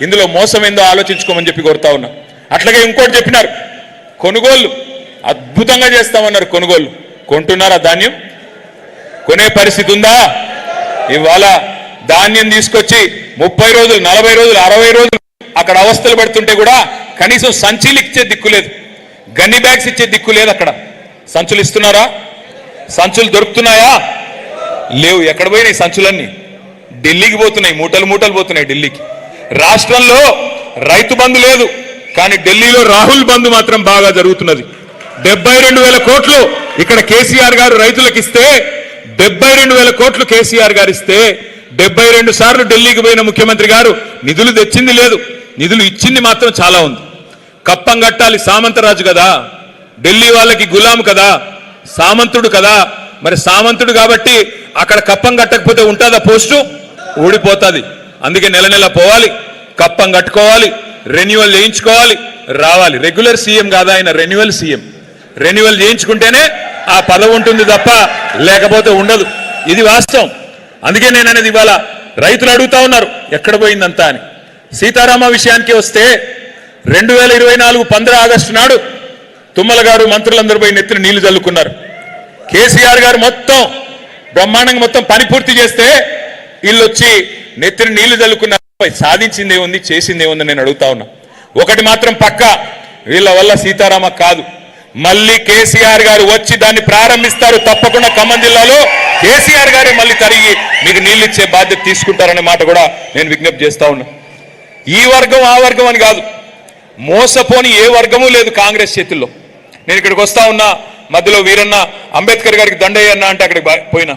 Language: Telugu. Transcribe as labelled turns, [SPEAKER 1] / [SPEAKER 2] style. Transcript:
[SPEAKER 1] ఇందులో మోసం ఏందో ఆలోచించుకోమని చెప్పి కోరుతా ఉన్నా. అట్లాగే ఇంకోటి చెప్పినారు, కొనుగోళ్లు అద్భుతంగా చేస్తామన్నారు. కొనుగోళ్లు కొంటున్నారా? ధాన్యం కొనే పరిస్థితి ఉందా? ఇవాళ ధాన్యం తీసుకొచ్చి 30 రోజులు 40 రోజులు 60 రోజులు అక్కడ అవస్థలు పడుతుంటే కూడా కనీసం సంచులు ఇచ్చే దిక్కు లేదు, గన్ని బ్యాగ్స్ ఇచ్చే దిక్కు లేదు. అక్కడ సంచులు ఇస్తున్నారా? సంచులు దొరుకుతున్నాయా? లేవు. ఎక్కడ పోయినాయి సంచులన్నీ? ఢిల్లీకి పోతున్నాయి, మూటలు మూటలు పోతున్నాయి ఢిల్లీకి. రాష్ట్రంలో రైతు బంధు లేదు, కానీ ఢిల్లీలో రాహుల్ బంధు మాత్రం బాగా జరుగుతున్నది. 72,000 కోట్లు ఇక్కడ కేసీఆర్ గారు రైతులకు ఇస్తే, 72,000 కోట్లు కేసీఆర్ గారు ఇస్తే 72 సార్లు ఢిల్లీకి పోయిన ముఖ్యమంత్రి గారు నిధులు తెచ్చింది లేదు, నిధులు ఇచ్చింది మాత్రం చాలా ఉంది. కప్పం కట్టాలి, సామంతరాజు కదా, ఢిల్లీ వాళ్ళకి గులాం కదా, సామంతుడు కదా. మరి సామంతుడు కాబట్టి అక్కడ కప్పం కట్టకపోతే ఉంటుందా? పోస్టు ఊడిపోతుంది. అందుకే నెల నెల పోవాలి, కప్పం కట్టుకోవాలి, రెన్యువల్ చేయించుకోవాలి, రావాలి. రెగ్యులర్ సీఎం కాదా ఆయన, రెన్యువల్ సీఎం. రెన్యువల్ చేయించుకుంటేనే ఆ పదవి ఉంటుంది తప్ప లేకపోతే ఉండదు. ఇది వాస్తవం. అందుకే నేను అనేది ఇవాళ రైతులు అడుగుతా ఉన్నారు ఎక్కడ పోయిందంతా అని. సీతారామ విషయానికి వస్తే 2024 15 ఆగస్టు నాడు తుమ్మల గారు మంత్రులందరూ పోయి నెత్తిన నీళ్లు చల్లుకున్నారు. కేసీఆర్ గారు మొత్తం బ్రహ్మాండంగా మొత్తం పని పూర్తి చేస్తే వీళ్ళు వచ్చి నెత్తిన నీళ్లు చల్లుకున్నారు. సాధించిందే ఉంది, చేసిందే ఉంది నేను అడుగుతా ఉన్నా. ఒకటి మాత్రం పక్క, వీళ్ళ వల్ల సీతారామ కాదు, మళ్ళీ కేసీఆర్ గారు వచ్చి దాన్ని ప్రారంభిస్తారు. తప్పకుండా ఖమ్మం జిల్లాలో కేసీఆర్ గారే మళ్ళీ తరిగి మీకు నీళ్ళు ఇచ్చే బాధ్యత తీసుకుంటారనే మాట కూడా నేను విజ్ఞప్తి చేస్తా ఉన్నా. ఈ వర్గం ఆ వర్గం అని కాదు, మోసపోని ఏ వర్గము లేదు కాంగ్రెస్ చేతుల్లో. నేను ఇక్కడికి వస్తా ఉన్నా, మధ్యలో వీరన్న అంబేద్కర్ గారికి దండయ్య అన్న అంటే అక్కడికి పోయినా